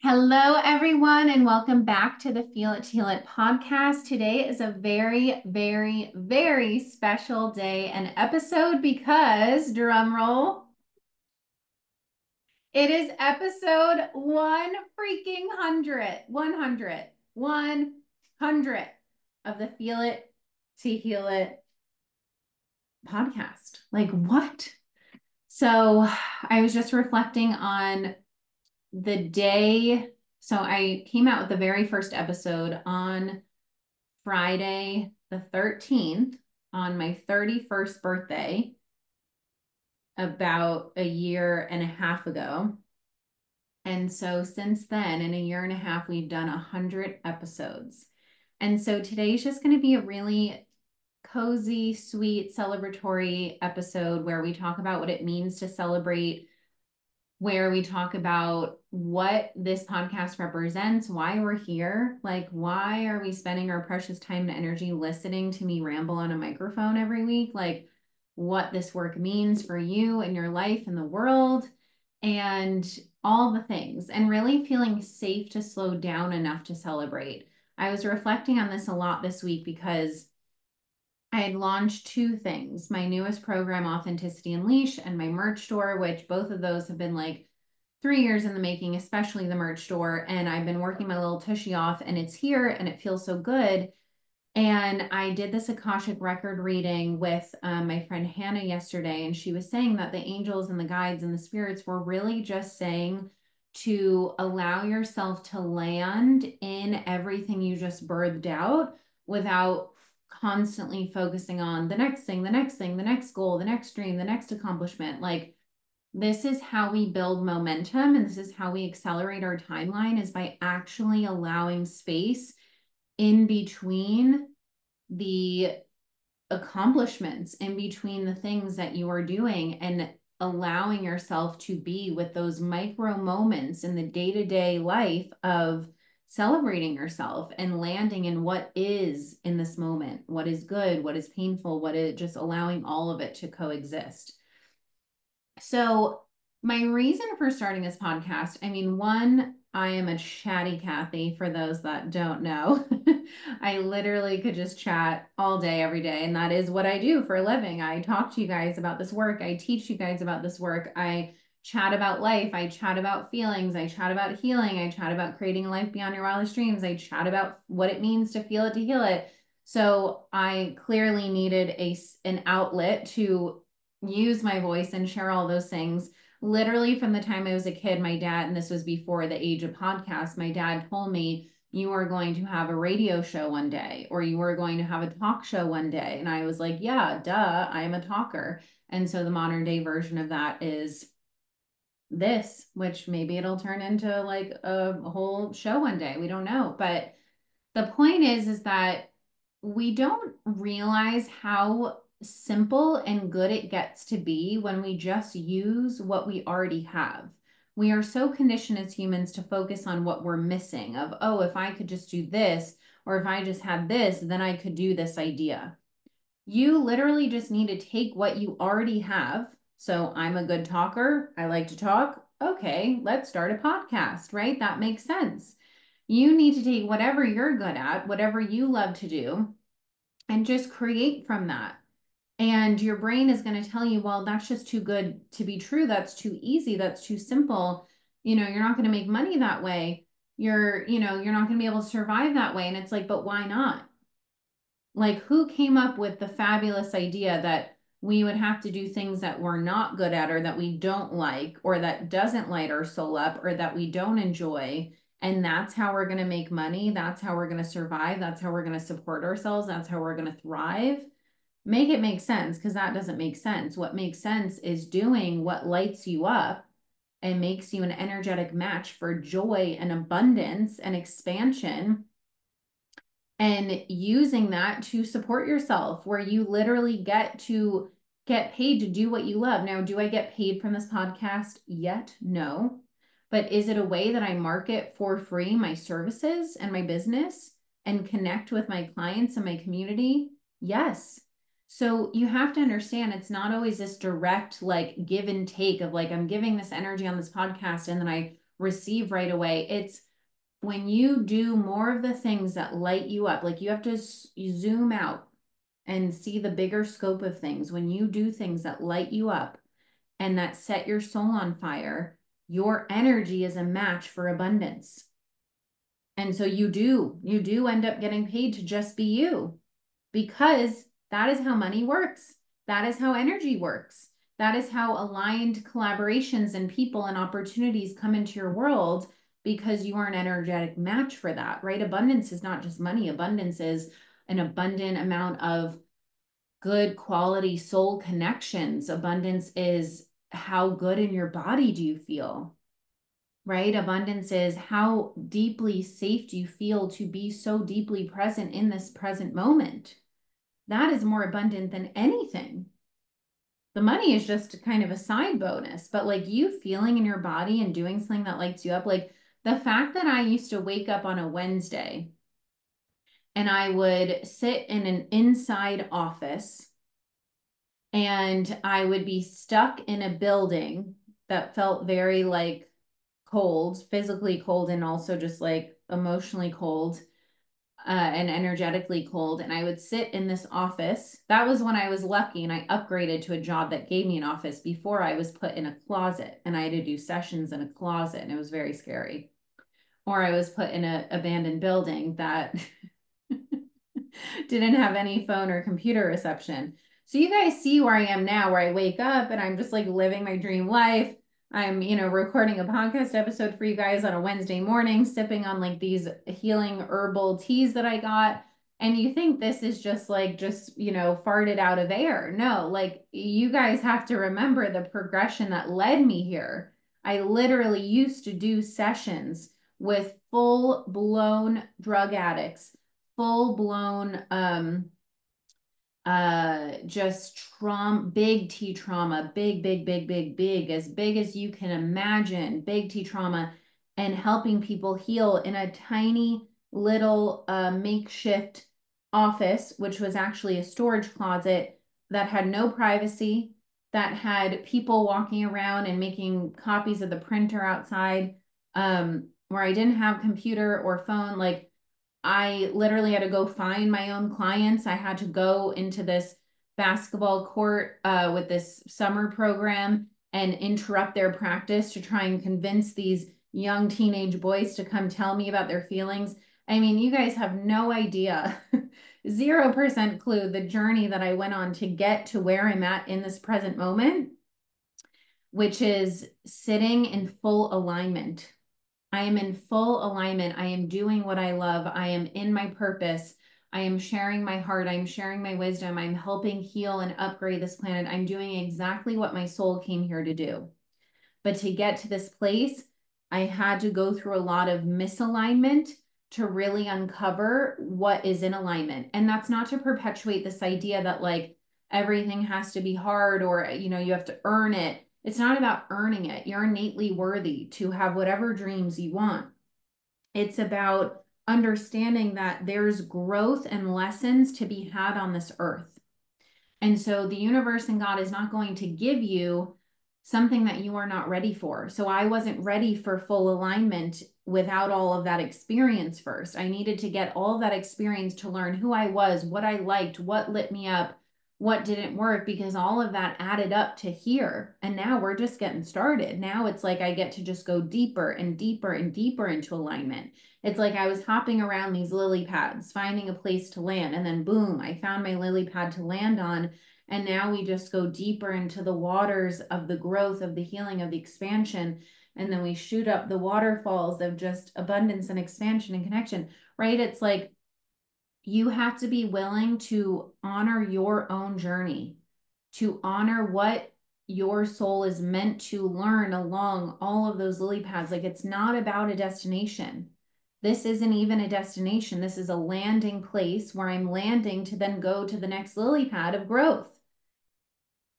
Hello, everyone, and welcome back to the Feel It to Heal It podcast. Today is a very, very, very special day and episode because, drum roll, it is episode 100 of the Feel It to Heal It podcast. Like, what? So I was just reflecting on the day. So I came out with the very first episode on Friday the 13th on my 31st birthday about a year and a half ago. And so since then, in a year and a half, we've done 100 episodes. And so today's just going to be a really cozy, sweet, celebratory episode where we talk about what it means to celebrate, where we talk about what this podcast represents, why we're here, like why are we spending our precious time and energy listening to me ramble on a microphone every week, like what this work means for you and your life and the world and all the things, and really feeling safe to slow down enough to celebrate. I was reflecting on this a lot this week because I had launched two things, my newest program, Authenticity Unleashed, and my merch store, which both of those have been like 3 years in the making, especially the merch store. And I've been working my little tushy off and it's here and it feels so good. And I did this Akashic record reading with my friend Hannah yesterday, and she was saying that the angels and the guides and the spirits were really just saying to allow yourself to land in everything you just birthed out without constantly focusing on the next thing, the next thing, the next goal, the next dream, the next accomplishment. Like, this is how we build momentum and this is how we accelerate our timeline, is by actually allowing space in between the accomplishments, in between the things that you are doing, and allowing yourself to be with those micro moments in the day-to-day life of celebrating yourself and landing in what is in this moment, what is good, what is painful, what is just allowing all of it to coexist. So my reason for starting this podcast, I mean, one, I am a chatty Cathy for those that don't know. I literally could just chat all day, every day. And that is what I do for a living. I talk to you guys about this work. I teach you guys about this work. I chat about life. I chat about feelings. I chat about healing. I chat about creating a life beyond your wildest dreams. I chat about what it means to feel it to heal it. So I clearly needed an outlet to use my voice and share all those things. Literally from the time I was a kid, my dad, and this was before the age of podcasts, my dad told me, you are going to have a radio show one day, or you are going to have a talk show one day. And I was like, yeah, duh, I'm a talker. And so the modern day version of that is this, which maybe it'll turn into like a whole show one day. We don't know. But the point is that we don't realize how simple and good it gets to be when we just use what we already have. We are so conditioned as humans to focus on what we're missing of, oh, if I could just do this, or if I just had this, then I could do this idea. You literally just need to take what you already have. So I'm a good talker. I like to talk. Okay, let's start a podcast, right? That makes sense. You need to take whatever you're good at, whatever you love to do, and just create from that. And your brain is going to tell you, well, that's just too good to be true. That's too easy. That's too simple. You're not going to make money that way. You're not going to be able to survive that way. And it's like, but why not? Like, who came up with the fabulous idea that we would have to do things that we're not good at, or that we don't like, or that doesn't light our soul up, or that we don't enjoy? And that's how we're going to make money. That's how we're going to survive. That's how we're going to support ourselves. That's how we're going to thrive. Make it make sense, because that doesn't make sense. What makes sense is doing what lights you up and makes you an energetic match for joy and abundance and expansion, and using that to support yourself, where you literally get to get paid to do what you love. Now, do I get paid from this podcast yet? No. But is it a way that I market for free my services and my business and connect with my clients and my community? Yes. So you have to understand, it's not always this direct like give and take of like, I'm giving this energy on this podcast and then I receive right away. It's when you do more of the things that light you up, like you have to zoom out and see the bigger scope of things. When you do things that light you up and that set your soul on fire, your energy is a match for abundance. And so you do end up getting paid to just be you, because that is how money works. That is how energy works. That is how aligned collaborations and people and opportunities come into your world, because you are an energetic match for that, right? Abundance is not just money. Abundance is an abundant amount of good quality soul connections. Abundance is how good in your body do you feel, right? Abundance is how deeply safe do you feel to be so deeply present in this present moment. That is more abundant than anything. The money is just kind of a side bonus, but like you feeling in your body and doing something that lights you up, like the fact that I used to wake up on a Wednesday and I would sit in an inside office and I would be stuck in a building that felt very like cold, physically cold, and also just like emotionally cold, and energetically cold. And I would sit in this office. That was when I was lucky and I upgraded to a job that gave me an office. Before, I was put in a closet and I had to do sessions in a closet, and it was very scary. Or I was put in an abandoned building that didn't have any phone or computer reception. So you guys see where I am now, where I wake up and I'm just like living my dream life. I'm, recording a podcast episode for you guys on a Wednesday morning, sipping on like these healing herbal teas that I got. And you think this is just like, farted out of air. No, like you guys have to remember the progression that led me here. I literally used to do sessions with full blown drug addicts, full blown just big T trauma, big, as big as you can imagine, big T trauma, and helping people heal in a tiny little makeshift office, which was actually a storage closet that had no privacy, that had people walking around and making copies of the printer outside, where I didn't have computer or phone. Like I literally had to go find my own clients. I had to go into this basketball court with this summer program and interrupt their practice to try and convince these young teenage boys to come tell me about their feelings. I mean, you guys have no idea, 0% clue the journey that I went on to get to where I'm at in this present moment, which is sitting in full alignment. I am in full alignment. I am doing what I love. I am in my purpose. I am sharing my heart. I'm sharing my wisdom. I'm helping heal and upgrade this planet. I'm doing exactly what my soul came here to do. But to get to this place, I had to go through a lot of misalignment to really uncover what is in alignment. And that's not to perpetuate this idea that like everything has to be hard or, you have to earn it. It's not about earning it. You're innately worthy to have whatever dreams you want. It's about understanding that there's growth and lessons to be had on this earth. And so the universe and God is not going to give you something that you are not ready for. So I wasn't ready for full alignment without all of that experience first. I needed to get all of that experience to learn who I was, what I liked, what lit me up, what didn't work, because all of that added up to here. And now we're just getting started. Now it's like I get to just go deeper and deeper and deeper into alignment. It's like I was hopping around these lily pads, finding a place to land, and then boom, I found my lily pad to land on. And now we just go deeper into the waters of the growth, of the healing, of the expansion. And then we shoot up the waterfalls of just abundance and expansion and connection, right? It's like you have to be willing to honor your own journey, to honor what your soul is meant to learn along all of those lily pads. Like it's not about a destination. This isn't even a destination. This is a landing place where I'm landing to then go to the next lily pad of growth.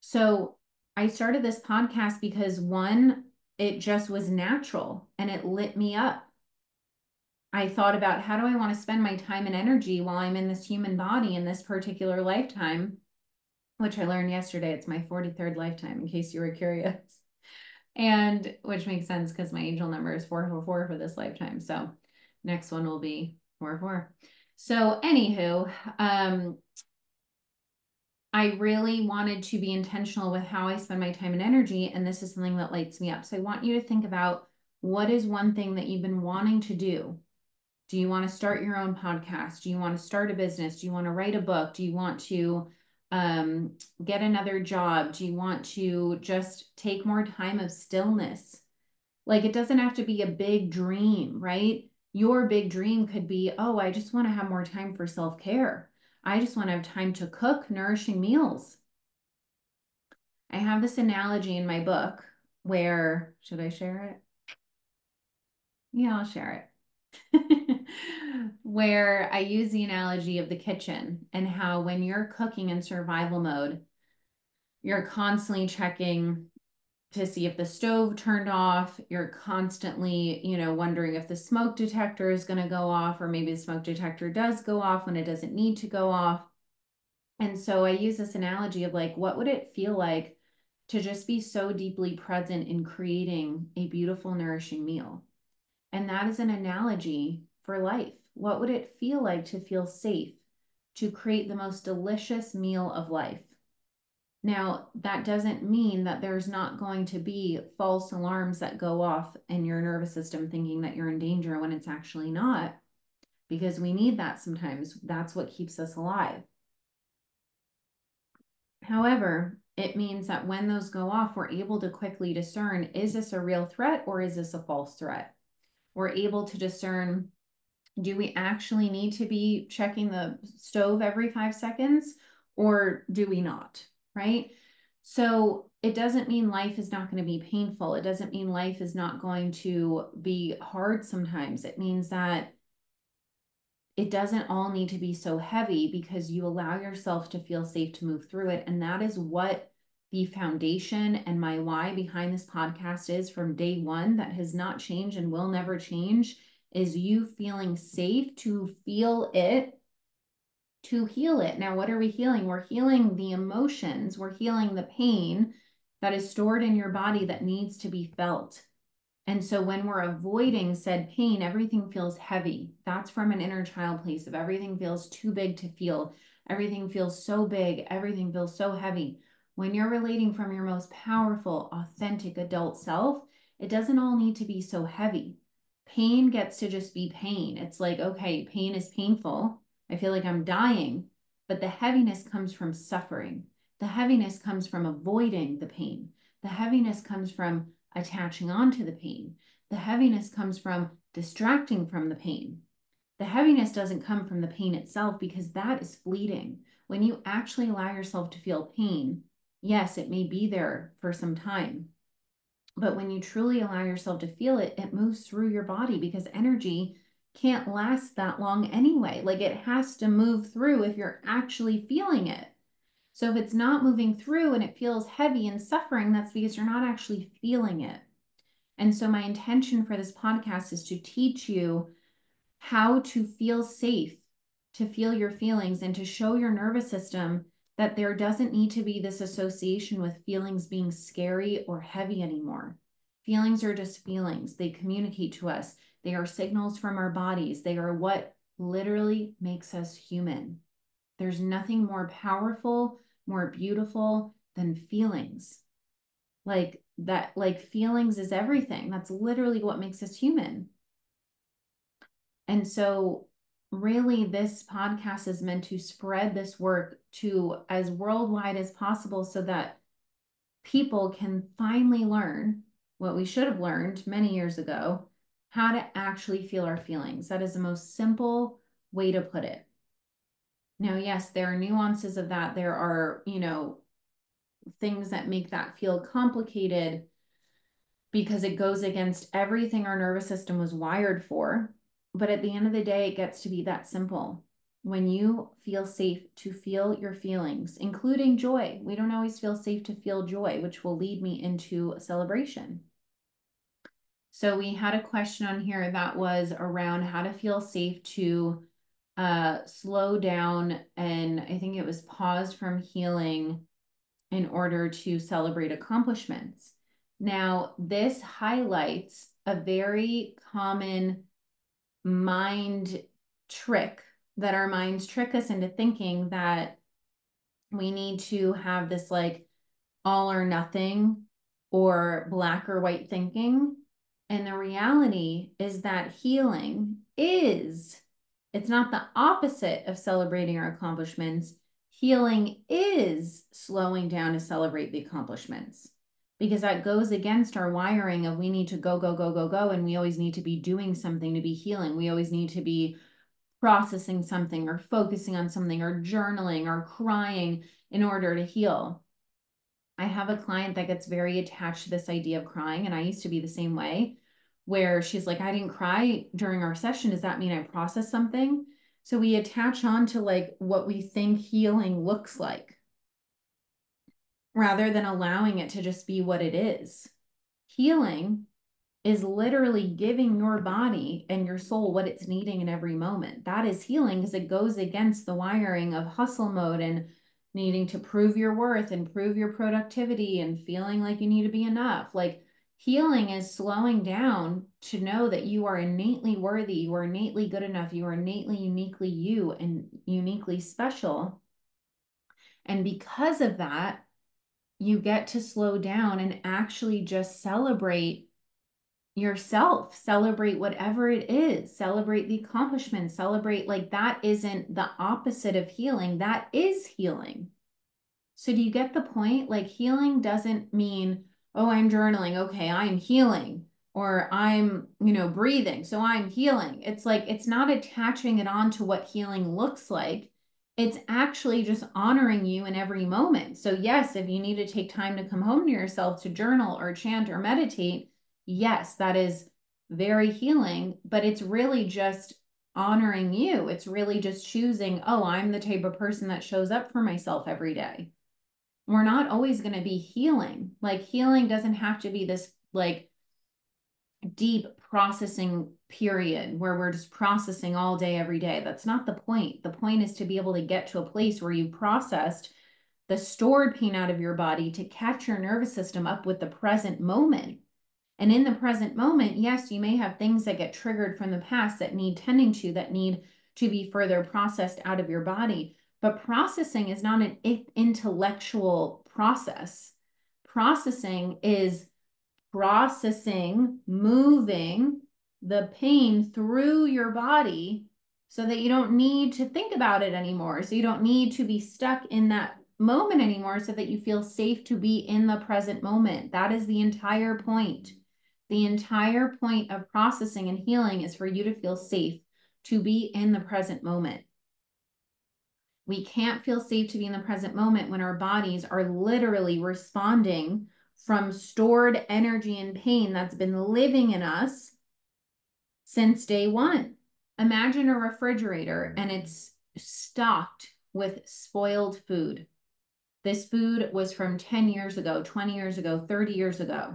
So I started this podcast because one, it just was natural and it lit me up. I thought about how do I want to spend my time and energy while I'm in this human body in this particular lifetime, which I learned yesterday. It's my 43rd lifetime, in case you were curious. And which makes sense because my angel number is 444 for this lifetime. So next one will be 44. So anywho, I really wanted to be intentional with how I spend my time and energy, and this is something that lights me up. So I want you to think about, what is one thing that you've been wanting to do? Do you want to start your own podcast? Do you want to start a business? Do you want to write a book? Do you want to get another job? Do you want to just take more time of stillness? Like, it doesn't have to be a big dream, right? Your big dream could be, oh, I just want to have more time for self-care. I just want to have time to cook nourishing meals. I have this analogy in my book where, should I share it? Yeah, I'll share it. Where I use the analogy of the kitchen and how when you're cooking in survival mode, you're constantly checking to see if the stove turned off. You're constantly, wondering if the smoke detector is going to go off, or maybe the smoke detector does go off when it doesn't need to go off. And so I use this analogy of like, what would it feel like to just be so deeply present in creating a beautiful, nourishing meal? And that is an analogy for life. What would it feel like to feel safe, to create the most delicious meal of life? Now, that doesn't mean that there's not going to be false alarms that go off in your nervous system thinking that you're in danger when it's actually not, because we need that sometimes. That's what keeps us alive. However, it means that when those go off, we're able to quickly discern, is this a real threat or is this a false threat? We're able to discern, do we actually need to be checking the stove every 5 seconds or do we not, right? So it doesn't mean life is not going to be painful. It doesn't mean life is not going to be hard sometimes. It means that it doesn't all need to be so heavy because you allow yourself to feel safe to move through it. And that is what the foundation and my why behind this podcast is from day one, that has not changed and will never change, is you feeling safe to feel it, to heal it. Now, what are we healing? We're healing the emotions, we're healing the pain that is stored in your body that needs to be felt. And so when we're avoiding said pain, everything feels heavy. That's from an inner child place of everything feels too big to feel. Everything feels so big. Everything feels so heavy. When you're relating from your most powerful, authentic adult self, it doesn't all need to be so heavy. Pain gets to just be pain. It's like, okay, pain is painful. I feel like I'm dying, but the heaviness comes from suffering. The heaviness comes from avoiding the pain. The heaviness comes from attaching onto the pain. The heaviness comes from distracting from the pain. The heaviness doesn't come from the pain itself because that is fleeting. When you actually allow yourself to feel pain, yes, it may be there for some time. But when you truly allow yourself to feel it, it moves through your body because energy can't last that long anyway. Like, it has to move through if you're actually feeling it. So if it's not moving through and it feels heavy and suffering, that's because you're not actually feeling it. And so my intention for this podcast is to teach you how to feel safe, to feel your feelings, and to show your nervous system that there doesn't need to be this association with feelings being scary or heavy anymore. Feelings are just feelings. They communicate to us. They are signals from our bodies. They are what literally makes us human. There's nothing more powerful, more beautiful than feelings. Like that, like feelings is everything. That's literally what makes us human. And so really this podcast is meant to spread this work to as worldwide as possible so that people can finally learn what we should have learned many years ago, how to actually feel our feelings. That is the most simple way to put it. Now, yes, there are nuances of that. There are, things that make that feel complicated because it goes against everything our nervous system was wired for. But at the end of the day, it gets to be that simple. When you feel safe to feel your feelings, including joy, we don't always feel safe to feel joy, which will lead me into a celebration. So we had a question on here that was around how to feel safe to slow down, and I think it was pause from healing in order to celebrate accomplishments. Now, this highlights a very common mind trick that our minds trick us into thinking that we need to have this like all or nothing or black or white thinking. And the reality is that healing is, it's not the opposite of celebrating our accomplishments. Healing is slowing down to celebrate the accomplishments because that goes against our wiring of we need to go, go, go, go, go. And we always need to be doing something to be healing. We always need to be processing something or focusing on something or journaling or crying in order to heal. I have a client that gets very attached to this idea of crying, and I used to be the same way, where she's like, I didn't cry during our session. Does that mean I processed something? So we attach on to like what we think healing looks like rather than allowing it to just be what it is. Healing is literally giving your body and your soul what it's needing in every moment. That is healing because it goes against the wiring of hustle mode and needing to prove your worth and prove your productivity and feeling like you need to be enough. Like healing is slowing down to know that you are innately worthy, you are innately good enough, you are innately uniquely you and uniquely special. And because of that, you get to slow down and actually just celebrate yourself, celebrate whatever it is, celebrate the accomplishment, celebrate like that isn't the opposite of healing, that is healing. So do you get the point? Like healing doesn't mean, oh, I'm journaling, okay, I'm healing, or I'm, breathing, so I'm healing. It's like it's not attaching it on to what healing looks like. It's actually just honoring you in every moment. So yes, if you need to take time to come home to yourself to journal or chant or meditate, yes, that is very healing, but it's really just honoring you. It's really just choosing, oh, I'm the type of person that shows up for myself every day. We're not always going to be healing. Like healing doesn't have to be this like deep processing period where we're just processing all day, every day. That's not the point. The point is to be able to get to a place where you processed the stored pain out of your body to catch your nervous system up with the present moment. And in the present moment, yes, you may have things that get triggered from the past that need tending to, that need to be further processed out of your body. But processing is not an intellectual process. Processing is processing, moving the pain through your body so that you don't need to think about it anymore. So you don't need to be stuck in that moment anymore so that you feel safe to be in the present moment. That is the entire point. The entire point of processing and healing is for you to feel safe, to be in the present moment. We can't feel safe to be in the present moment when our bodies are literally responding from stored energy and pain that's been living in us since day one. Imagine a refrigerator and it's stocked with spoiled food. This food was from 10 years ago, 20 years ago, 30 years ago,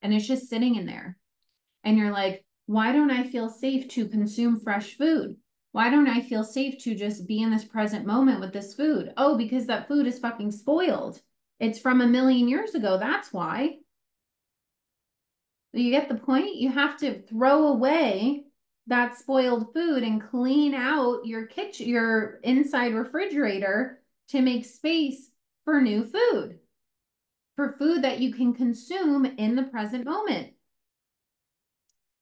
and it's just sitting in there. And you're like, why don't I feel safe to consume fresh food? Why don't I feel safe to just be in this present moment with this food? Oh, because that food is fucking spoiled. It's from a million years ago. That's why. You get the point? You have to throw away that spoiled food and clean out your kitchen, your inside refrigerator to make space for new food, for food that you can consume in the present moment.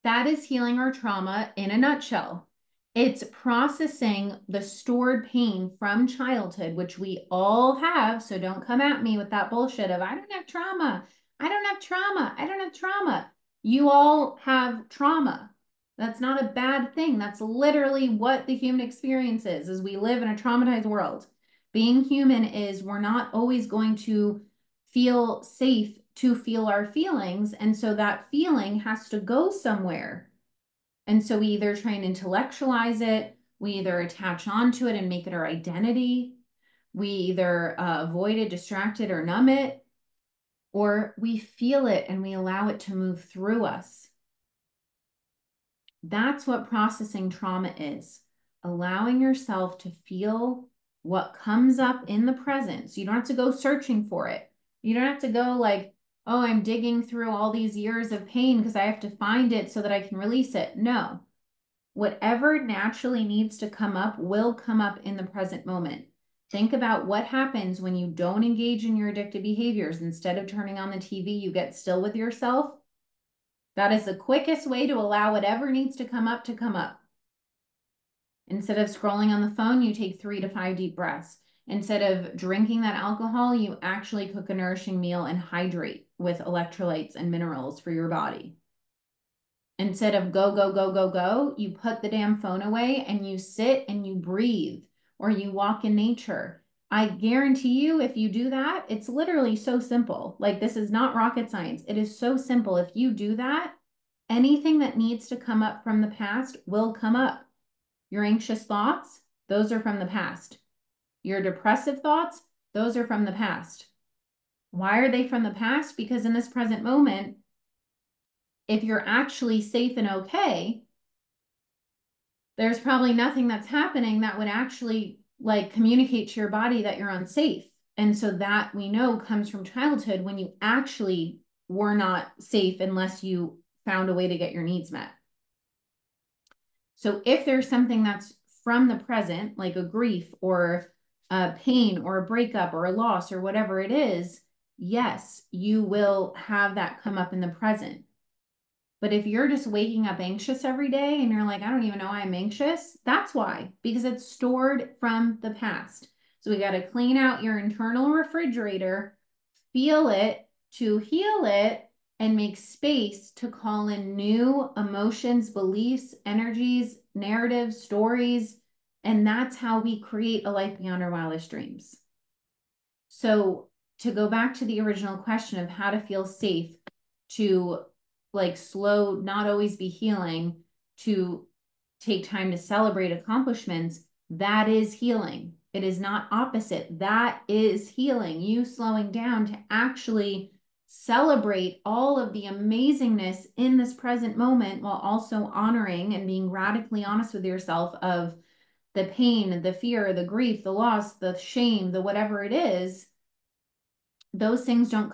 That is healing our trauma in a nutshell. It's processing the stored pain from childhood, which we all have. So don't come at me with that bullshit of, I don't have trauma. I don't have trauma. I don't have trauma. You all have trauma. That's not a bad thing. That's literally what the human experience is we live in a traumatized world. Being human is we're not always going to feel safe to feel our feelings. And so that feeling has to go somewhere. And so we either try and intellectualize it, we either attach onto it and make it our identity, we either avoid it, distract it, or numb it, or we feel it and we allow it to move through us. That's what processing trauma is. Allowing yourself to feel what comes up in the present. So you don't have to go searching for it. You don't have to go like, oh, I'm digging through all these years of pain because I have to find it so that I can release it. No, whatever naturally needs to come up will come up in the present moment. Think about what happens when you don't engage in your addictive behaviors. Instead of turning on the TV, you get still with yourself. That is the quickest way to allow whatever needs to come up to come up. Instead of scrolling on the phone, you take 3 to 5 deep breaths. Instead of drinking that alcohol, you actually cook a nourishing meal and hydrate with electrolytes and minerals for your body. Instead of go, go, go, go, go, you put the damn phone away and you sit and you breathe or you walk in nature. I guarantee you, if you do that, it's literally so simple. Like, this is not rocket science. It is so simple. If you do that, anything that needs to come up from the past will come up. Your anxious thoughts, those are from the past. Your depressive thoughts, those are from the past. Why are they from the past? Because in this present moment, if you're actually safe and okay, there's probably nothing that's happening that would actually like communicate to your body that you're unsafe. And so that we know comes from childhood when you actually were not safe unless you found a way to get your needs met. So if there's something that's from the present, like a grief or a pain or a breakup or a loss or whatever it is, yes, you will have that come up in the present. But if you're just waking up anxious every day and you're like, I don't even know I'm anxious, that's why, because it's stored from the past. So we got to clean out your internal refrigerator, feel it to heal it, and make space to call in new emotions, beliefs, energies, narratives, stories. And that's how we create a life beyond our wildest dreams. So to go back to the original question of how to feel safe, to like slow, not always be healing, to take time to celebrate accomplishments, that is healing. It is not opposite. That is healing. You slowing down to actually celebrate all of the amazingness in this present moment while also honoring and being radically honest with yourself of the pain, the fear, the grief, the loss, the shame, the whatever it is. Those things don't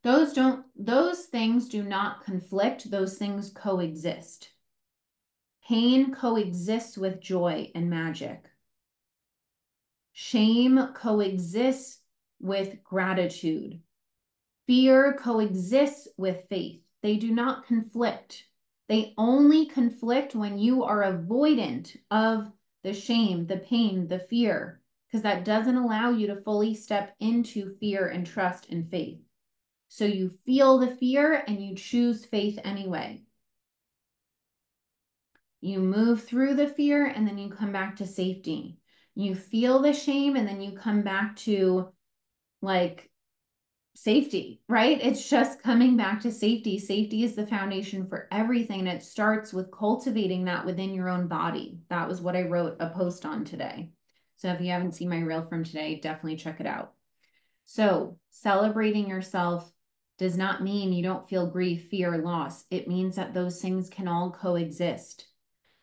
those things do not conflict. Those things coexist. Pain coexists with joy and magic. Shame coexists with gratitude. Fear coexists with faith. They do not conflict. They only conflict when you are avoidant of the shame, the pain, the fear, because that doesn't allow you to fully step into fear and trust and faith. So you feel the fear and you choose faith anyway. You move through the fear and then you come back to safety. You feel the shame and then you come back to like safety, right? It's just coming back to safety. Safety is the foundation for everything. And it starts with cultivating that within your own body. That was what I wrote a post on today. So if you haven't seen my reel from today, definitely check it out. So celebrating yourself does not mean you don't feel grief, fear, loss. It means that those things can all coexist.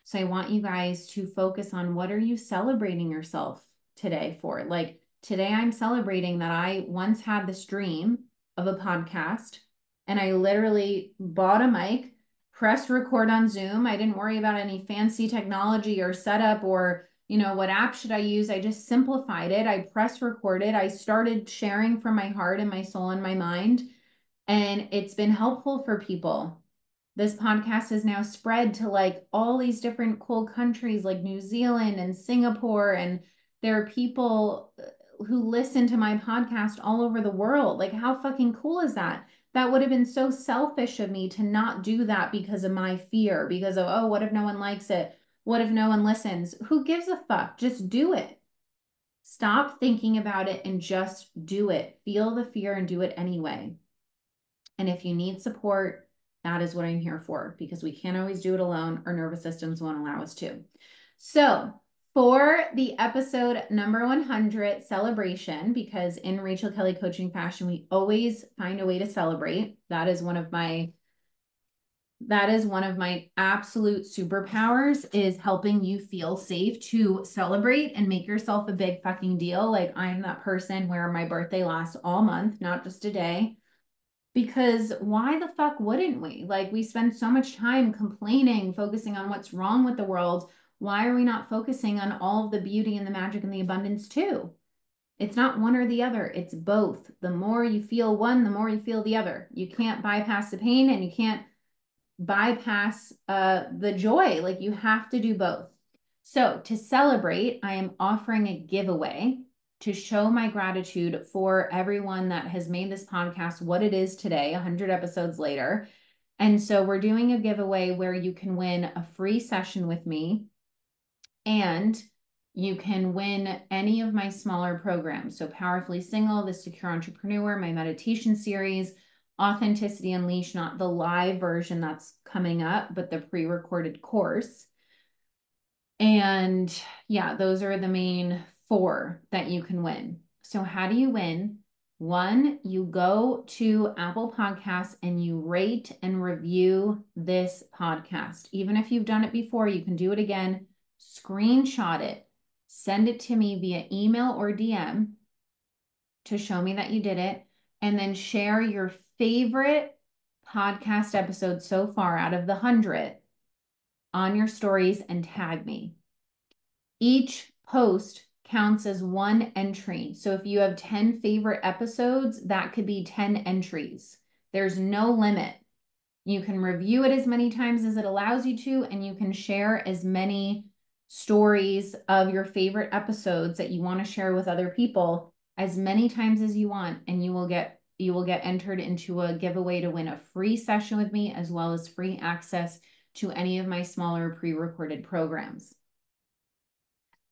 So I want you guys to focus on what are you celebrating yourself today for? Like today I'm celebrating that I once had this dream of a podcast and I literally bought a mic, pressed record on Zoom. I didn't worry about any fancy technology or setup or, you know, what app should I use? I just simplified it. I press recorded. I started sharing from my heart and my soul and my mind. And it's been helpful for people. This podcast is now spread to like all these different cool countries like New Zealand and Singapore. And there are people who listen to my podcast all over the world. Like, how fucking cool is that? That would have been so selfish of me to not do that because of my fear, because of, oh, what if no one likes it? What if no one listens? Who gives a fuck? Just do it. Stop thinking about it and just do it. Feel the fear and do it anyway. And if you need support, that is what I'm here for, because we can't always do it alone. Our nervous systems won't allow us to. So for the episode number 100 celebration, because in Rachel Kelly Coaching Fashion, we always find a way to celebrate. That is one of my absolute superpowers, is helping you feel safe to celebrate and make yourself a big fucking deal. Like I'm that person where my birthday lasts all month, not just a day, Because why the fuck wouldn't we? Like, we spend so much time complaining, focusing on what's wrong with the world. Why are we not focusing on all of the beauty and the magic and the abundance too? It's not one or the other, it's both. The more you feel one, the more you feel the other. You can't bypass the pain and you can't bypass the joy. Like, you have to do both. So to celebrate, I am offering a giveaway to show my gratitude for everyone that has made this podcast what it is today, 100 episodes later. And so we're doing a giveaway where you can win a free session with me, and you can win any of my smaller programs. So Powerfully Single, The Secure Entrepreneur, my meditation series, Authenticity Unleashed, not the live version that's coming up, but the pre-recorded course. And yeah, those are the main 4 that you can win. So how do you win? 1, you go to Apple Podcasts and you rate and review this podcast. Even if you've done it before, you can do it again. Screenshot it, send it to me via email or DM to show me that you did it, and then share your favorite podcast episode so far out of the 100 on your stories and tag me. Each post counts as 1 entry. So if you have 10 favorite episodes, that could be 10 entries. There's no limit. You can review it as many times as it allows you to, and you can share as many stories of your favorite episodes that you want to share with other people as many times as you want, and you will get entered into a giveaway to win a free session with me, as well as free access to any of my smaller pre-recorded programs.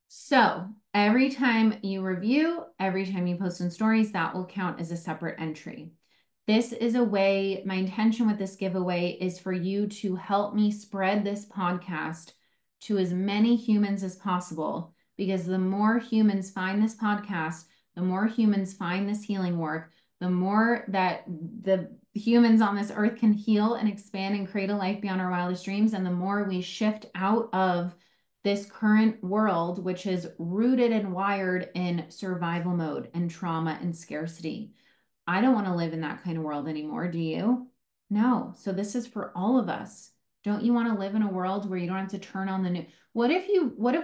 So every time you review, every time you post in stories, that will count as a separate entry. This is a way, my intention with this giveaway is for you to help me spread this podcast to as many humans as possible, because the more humans find this podcast, the more humans find this healing work, the more that the humans on this earth can heal and expand and create a life beyond our wildest dreams, and the more we shift out of this current world, which is rooted and wired in survival mode and trauma and scarcity. I don't want to live in that kind of world anymore. Do you? No. So this is for all of us. Don't you want to live in a world where you don't have to turn on the news? What if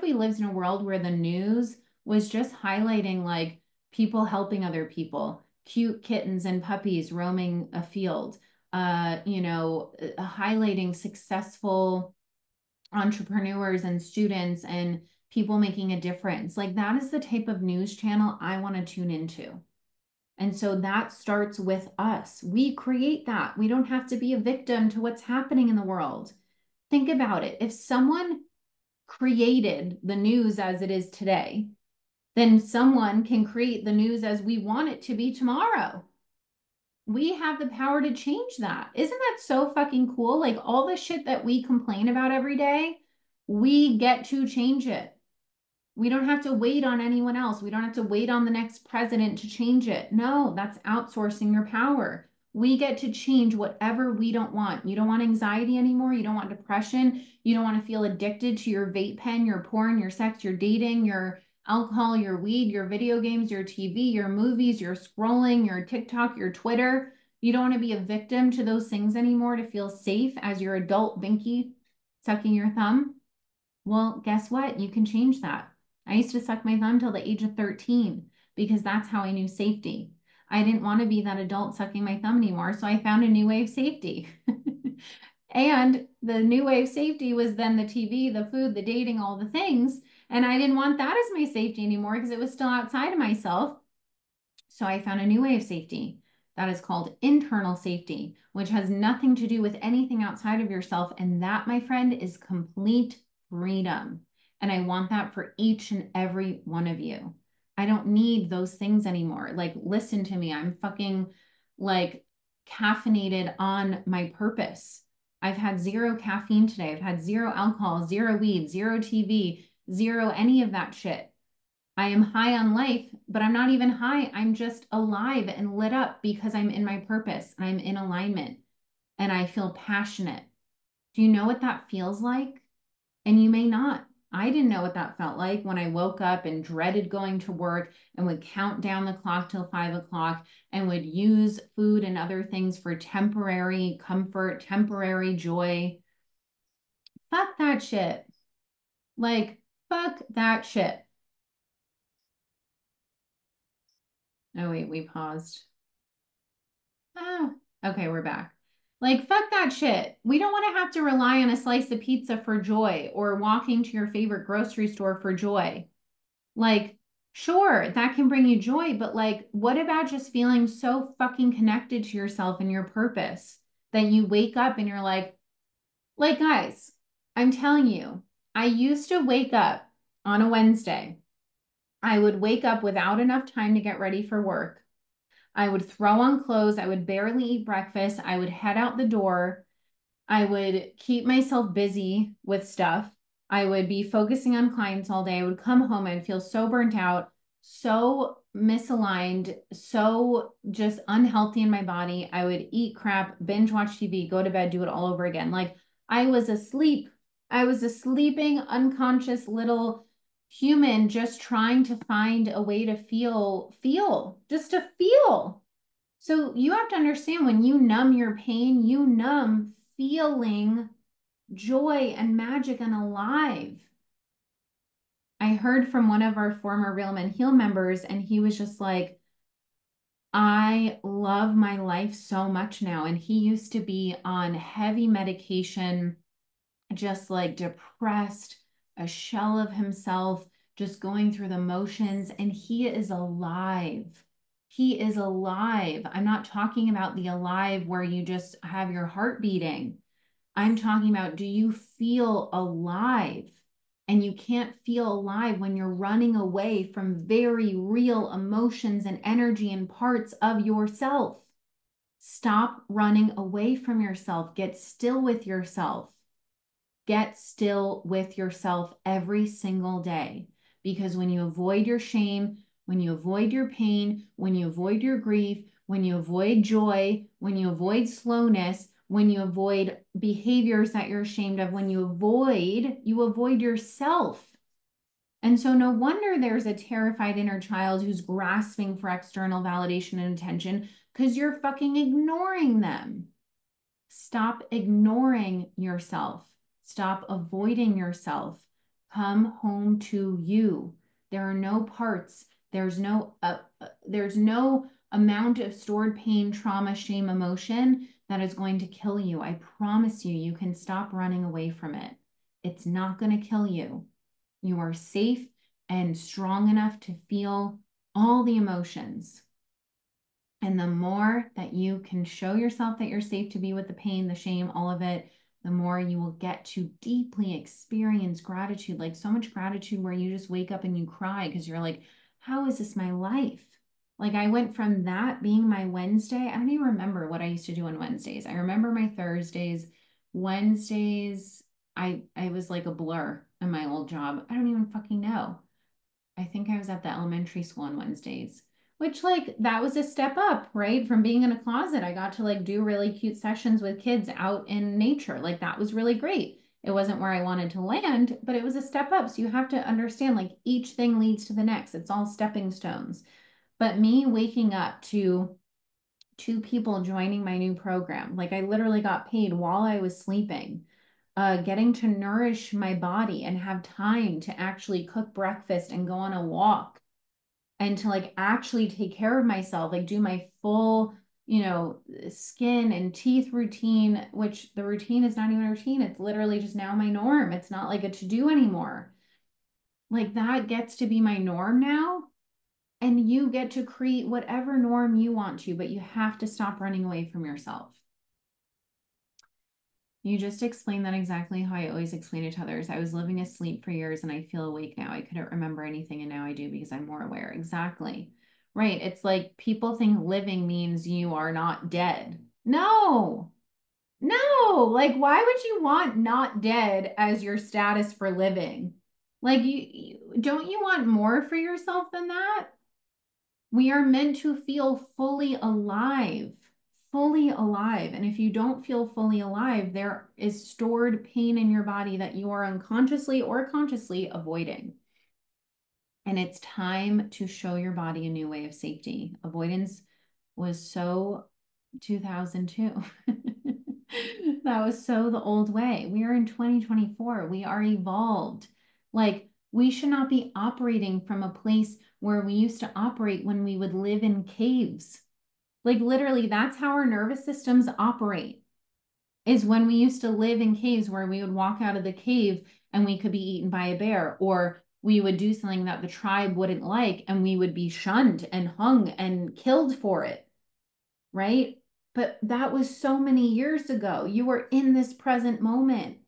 we lived in a world where the news was just highlighting like people helping other people, cute kittens and puppies roaming a field, highlighting successful entrepreneurs and students and people making a difference. Like, that is the type of news channel I want to tune into. And so that starts with us. We create that. We don't have to be a victim to what's happening in the world. Think about it. If someone created the news as it is today, then someone can create the news as we want it to be tomorrow. We have the power to change that. Isn't that so fucking cool? Like, all the shit that we complain about every day, we get to change it. We don't have to wait on anyone else. We don't have to wait on the next president to change it. No, that's outsourcing your power. We get to change whatever we don't want. You don't want anxiety anymore. You don't want depression. You don't want to feel addicted to your vape pen, your porn, your sex, your dating, your alcohol, your weed, your video games, your TV, your movies, your scrolling, your TikTok, your Twitter. You don't want to be a victim to those things anymore to feel safe as your adult binky sucking your thumb. Well, guess what? You can change that. I used to suck my thumb till the age of 13 because that's how I knew safety. I didn't want to be that adult sucking my thumb anymore, so I found a new way of safety. And the new way of safety was then the TV, the food, the dating, all the things. And I didn't want that as my safety anymore because it was still outside of myself. So I found a new way of safety that is called internal safety, which has nothing to do with anything outside of yourself. And that, my friend, is complete freedom. And I want that for each and every one of you. I don't need those things anymore. Like, listen to me. I'm fucking like caffeinated on my purpose. I've had 0 caffeine today. I've had 0 alcohol, 0 weed, 0 TV, 0 any of that shit. I am high on life, but I'm not even high. I'm just alive and lit up because I'm in my purpose and I'm in alignment and I feel passionate. Do you know what that feels like? And you may not. I didn't know what that felt like when I woke up and dreaded going to work and would count down the clock till 5 o'clock and would use food and other things for temporary comfort, temporary joy. Fuck that shit. Like, fuck that shit. Oh, wait, we paused. Oh, okay, we're back. Like, fuck that shit. We don't want to have to rely on a slice of pizza for joy or walking to your favorite grocery store for joy. Like, sure, that can bring you joy, but like, what about just feeling so fucking connected to yourself and your purpose that you wake up and you're like, guys, I'm telling you, I used to wake up on a Wednesday. I would wake up without enough time to get ready for work. I would throw on clothes. I would barely eat breakfast. I would head out the door. I would keep myself busy with stuff. I would be focusing on clients all day. I would come home and feel so burnt out, so misaligned, so just unhealthy in my body. I would eat crap, binge watch TV, go to bed, do it all over again. Like I was asleep. I was a sleeping, unconscious little human just trying to find a way to feel, just to feel. So you have to understand when you numb your pain, you numb feeling joy and magic and alive. I heard from one of our former Real Men Heal members, and he was just like, I love my life so much now. And he used to be on heavy medication, just like depressed, a shell of himself, just going through the motions. And he is alive. He is alive. I'm not talking about the alive where you just have your heart beating. I'm talking about, do you feel alive? And you can't feel alive when you're running away from very real emotions and energy and parts of yourself. Stop running away from yourself. Get still with yourself. Get still with yourself every single day. Because when you avoid your shame, when you avoid your pain, when you avoid your grief, when you avoid joy, when you avoid slowness, when you avoid behaviors that you're ashamed of, when you avoid yourself. And so no wonder there's a terrified inner child who's grasping for external validation and attention because you're fucking ignoring them. Stop ignoring yourself. Stop avoiding yourself. Come home to you. There are no parts. There's no amount of stored pain, trauma, shame, emotion that is going to kill you. I promise you, you can stop running away from it. It's not going to kill you. You are safe and strong enough to feel all the emotions. And the more that you can show yourself that you're safe to be with the pain, the shame, all of it, the more you will get to deeply experience gratitude, like so much gratitude where you just wake up and you cry because you're like, how is this my life? Like I went from that being my Wednesday. I don't even remember what I used to do on Wednesdays. I remember my Thursdays. Wednesdays, I was like a blur in my old job. I don't even fucking know. I think I was at the elementary school on Wednesdays, which like that was a step up, right? From being in a closet, I got to like do really cute sessions with kids out in nature. Like that was really great. It wasn't where I wanted to land, but it was a step up. So you have to understand like each thing leads to the next. It's all stepping stones. But me waking up to two people joining my new program, like I literally got paid while I was sleeping, getting to nourish my body and have time to actually cook breakfast and go on a walk and to like actually take care of myself, like do my full, skin and teeth routine, which the routine is not even a routine. It's literally just now my norm. It's not like a to do anymore. Like that gets to be my norm now. And you get to create whatever norm you want to, but you have to stop running away from yourself. You just explained that exactly how I always explain it to others. I was living asleep for years and I feel awake now. I couldn't remember anything and now I do because I'm more aware. Exactly. Right. It's like people think living means you are not dead. No, no. Like, why would you want not dead as your status for living? Like, don't you want more for yourself than that? We are meant to feel fully alive, fully alive. And if you don't feel fully alive, there is stored pain in your body that you are unconsciously or consciously avoiding. And it's time to show your body a new way of safety. Avoidance was so 2002. That was so the old way. We are in 2024. We are evolved. Like, we should not be operating from a place where we used to operate when we would live in caves. Like, literally, that's how our nervous systems operate, is when we used to live in caves where we would walk out of the cave and we could be eaten by a bear, or we would do something that the tribe wouldn't like and we would be shunned and hung and killed for it, right? But that was so many years ago. You were in this present moment.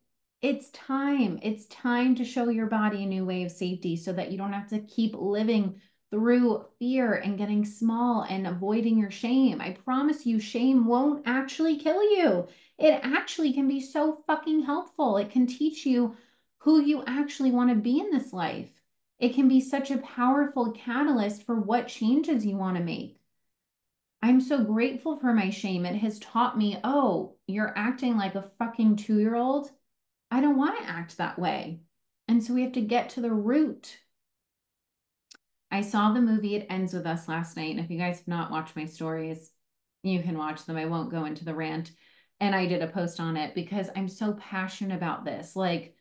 It's time. It's time to show your body a new way of safety so that you don't have to keep living through fear and getting small and avoiding your shame. I promise you, shame won't actually kill you. It actually can be so fucking helpful. It can teach you who you actually want to be in this life. It can be such a powerful catalyst for what changes you want to make. I'm so grateful for my shame. It has taught me, oh, you're acting like a fucking 2-year-old. I don't want to act that way. And so we have to get to the root. I saw the movie It Ends With Us last night. And if you guys have not watched my stories, you can watch them. I won't go into the rant. And I did a post on it because I'm so passionate about this. Like,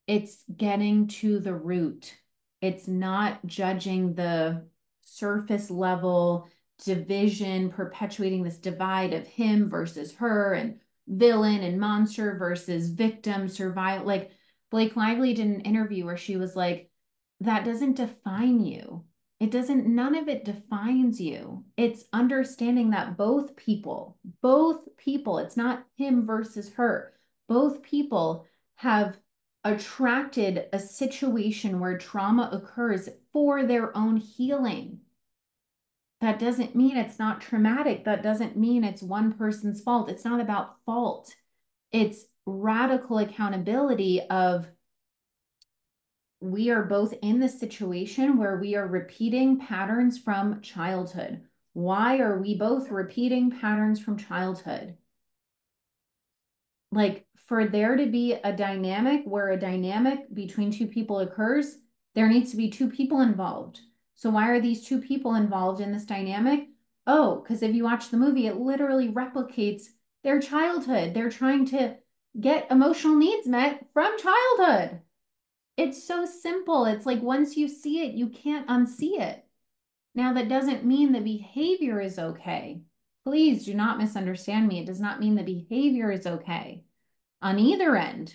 it's getting to the root. It's not judging the surface level division, perpetuating this divide of him versus her and villain and monster versus victim, survival. Like, Blake Lively did an interview where she was like, that doesn't define you. It doesn't, none of it defines you. It's understanding that both people, it's not him versus her, both people have attracted a situation where trauma occurs for their own healing. That doesn't mean it's not traumatic. That doesn't mean it's one person's fault. It's not about fault. It's radical accountability of, we are both in the situation where we are repeating patterns from childhood. Why are we both repeating patterns from childhood? Like, for there to be a dynamic where a dynamic between two people occurs, there needs to be two people involved. So why are these two people involved in this dynamic? Oh, because if you watch the movie, it literally replicates their childhood. They're trying to get emotional needs met from childhood. It's so simple. It's like once you see it, you can't unsee it. Now, that doesn't mean the behavior is okay. Please do not misunderstand me. It does not mean the behavior is okay on either end.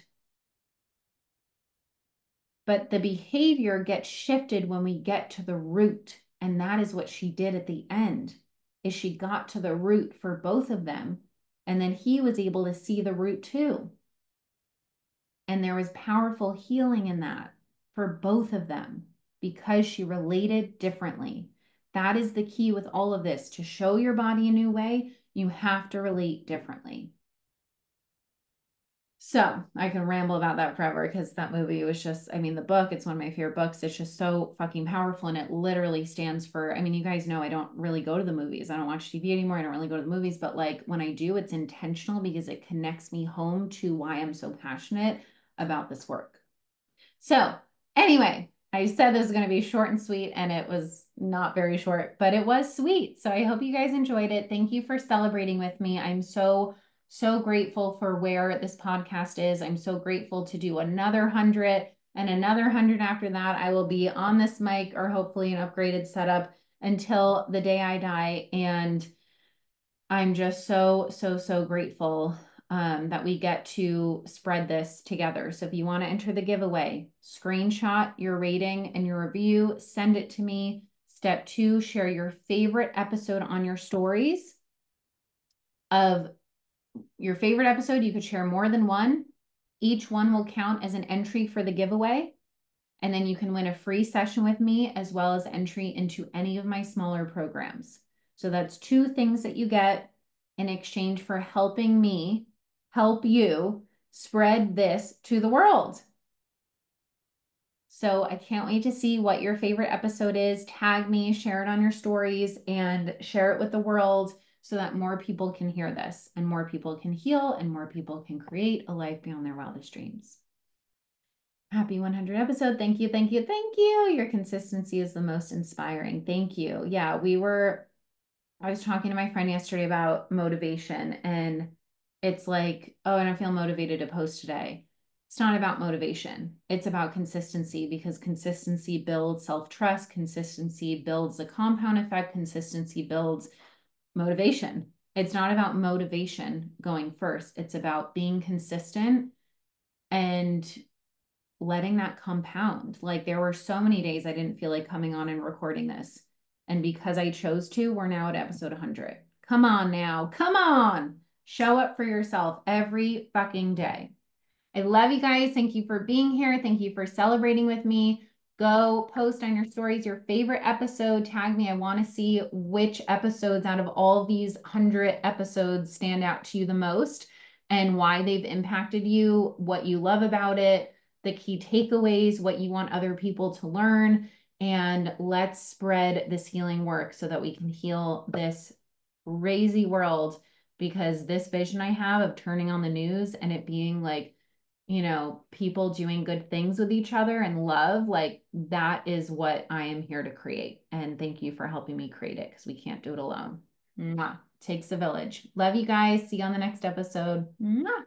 But the behavior gets shifted when we get to the root. And that is what she did at the end, is she got to the root for both of them. And then he was able to see the root too. And there was powerful healing in that for both of them because she related differently. That is the key with all of this. To show your body a new way, you have to relate differently. So I can ramble about that forever because that movie was just, I mean, the book, it's one of my favorite books. It's just so fucking powerful. And it literally stands for, I mean, you guys know I don't really go to the movies. I don't watch TV anymore. I don't really go to the movies. But like when I do, it's intentional because it connects me home to why I'm so passionate about this work. So anyway, I said this was going to be short and sweet, and it was not very short, but it was sweet. So I hope you guys enjoyed it. Thank you for celebrating with me. I'm so grateful for where this podcast is. I'm so grateful to do another 100 and another 100 after that. I will be on this mic or hopefully an upgraded setup until the day I die. And I'm just so grateful that we get to spread this together. So if you want to enter the giveaway, screenshot your rating and your review, send it to me. Step 2, share your favorite episode on your stories of your favorite episode. You could share more than one. Each one will count as an entry for the giveaway. And then you can win a free session with me as well as entry into any of my smaller programs. So that's 2 things that you get in exchange for helping me help you spread this to the world. So I can't wait to see what your favorite episode is. Tag me, share it on your stories, and share it with the world so that more people can hear this and more people can heal and more people can create a life beyond their wildest dreams. Happy 100 episode. Thank you, thank you, thank you. Your consistency is the most inspiring. Thank you. Yeah, I was talking to my friend yesterday about motivation, and it's like, oh, I don't feel motivated to post today. It's not about motivation. It's about consistency, because consistency builds self-trust. Consistency builds a compound effect. Consistency builds motivation. It's not about motivation going first. It's about being consistent and letting that compound. Like, there were so many days I didn't feel like coming on and recording this. And because I chose to, we're now at episode 100. Come on now. Come on. Show up for yourself every fucking day. I love you guys. Thank you for being here. Thank you for celebrating with me. Go post on your stories your favorite episode. Tag me. I want to see which episodes out of all these 100 episodes stand out to you the most and why they've impacted you, what you love about it, the key takeaways, what you want other people to learn. And let's spread this healing work so that we can heal this crazy world, because this vision I have of turning on the news and it being like, people doing good things with each other and love, like, that is what I am here to create. And thank you for helping me create it, because we can't do it alone. Mwah. Takes a village. Love you guys. See you on the next episode. Mwah.